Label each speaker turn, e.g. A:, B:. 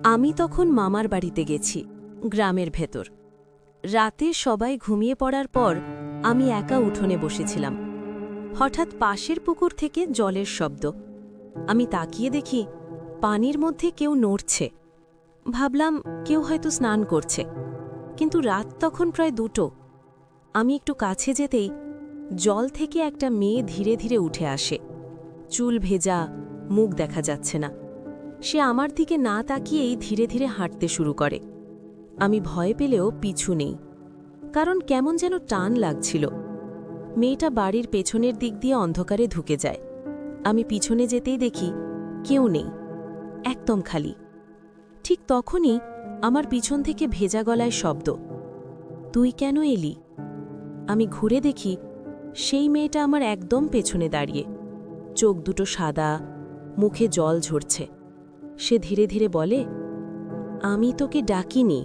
A: আমি তখন মামার বাড়িতে গেছি, গ্রামের ভেতর। রাতে সবাই ঘুমিয়ে পড়ার পর আমি একা উঠোনে বসেছিলাম। হঠাৎ পাশের পুকুর থেকে জলের শব্দ। আমি তাকিয়ে দেখি পানির মধ্যে কেউ নড়ছে। ভাবলাম কেউ হয়তো স্নান করছে, কিন্তু রাত তখন প্রায় 2টো। আমি একটু কাছে যেতেই জল থেকে একটা মেয়ে ধীরে ধীরে উঠে আসে। চুল ভেজা, মুখ দেখা যাচ্ছে না। সে আমার দিকে না তাকিয়েই ধীরে ধীরে হাঁটতে শুরু করে। আমি ভয় পেলেও পিছু নেই, কারণ কেমন যেন টান লাগছিল। মেয়েটা বাড়ির পেছনের দিক দিয়ে অন্ধকারে ঢুকে যায়। আমি পিছনে যেতেই দেখি কেউ নেই, একদম খালি। ঠিক তখনই আমার পিছন থেকে ভেজা গলায় শব্দ, তুই কেন এলি? আমি ঘুরে দেখি সেই মেয়েটা আমার একদম পেছনে দাঁড়িয়ে, চোখ দুটো সাদা, মুখে জল ঝরছে। সে ধীরে ধীরে বলে, আমি তোকে ডাকিনি।